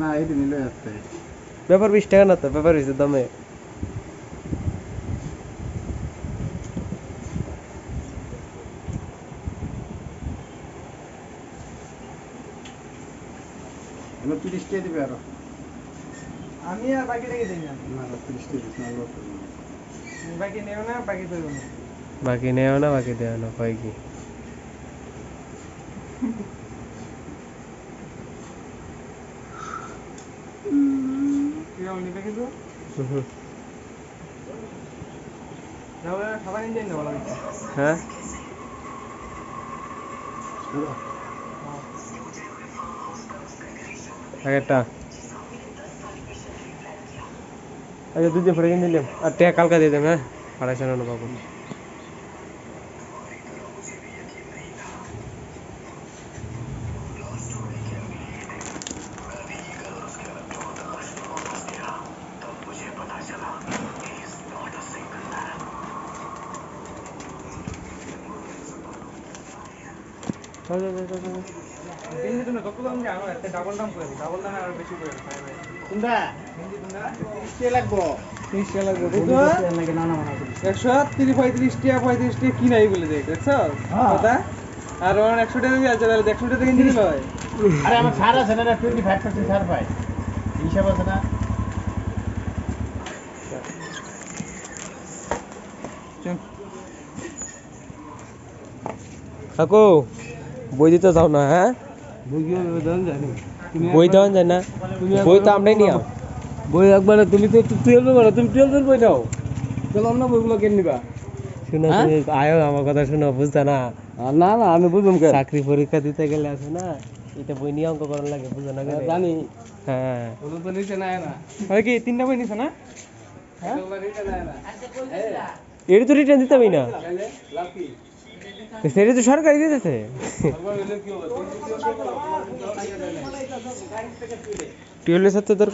না এই দিন নিলে যাচ্ছে পেপার 20 টাকা না তো পেপার হইছে দামে এবার 30 টাকা দিবে আরো আমি আর বাকি রেখে দিই না না 30 টাকা দিস না লোক বাকি নেও না বাকি করবো না বাকি নেও না বাকি দেও না কয় কি কিরকম নিবে কিন্তু সবাই নিয়ে নেবো হ্যাঁ আগেরটা আচ্ছা 2 দিন পরে কিনে দিলাম আর টাকা কালকে দিয়ে দেব হ্যাঁ 250 পাবো হিন্দি তুমি কত দাম জানো একটা ডাবল দাম করে দিই ডাবল দামে আর বেশি করে কোনটা হিন্দি তোমরা 30 টাকা লাগবে 30 টাকা লাগবে বুঝছো নাকি না না মানা করিস 130 35 টাকা 35 টাকা কি নাই বলে দেখ দেখছো কথা আর ওর 100 টাকা দিয়ে আছে তাহলে 100 টাকা কিনে দিল আরে আমার ছাড় আছে না 25% ছাড় পাই হিসাব আছে না কাকু বই দিতে যাও না হ্যাঁ বই দেওয়া যায় না বই তো আমরাই নিয়া বই একবার তুমি তো 12 বলো তুমি 12 বই দাও পেলাম না বইগুলো কেন নিবা শুনো তুমি আয়ো আমার কথা শুনো বুঝতা না না না আমি বুঝুম কে চাকরি পরীক্ষা দিতে গেলে আছে না এটা বই নিয়ে অঙ্ক করার লাগে বুঝো না কেন জানি হ্যাঁ ওগুলো তো নিচে না না হয় কি তিনটা বই নিছে না হ্যাঁ ওগুলো নিচে না এটা তো রিটার্ন দিতে হবে না তাহলে লাভ কি সেটা তো সরকারি দিতেছে সরকার হইলে কি হবে টিউলের সাথে দরকার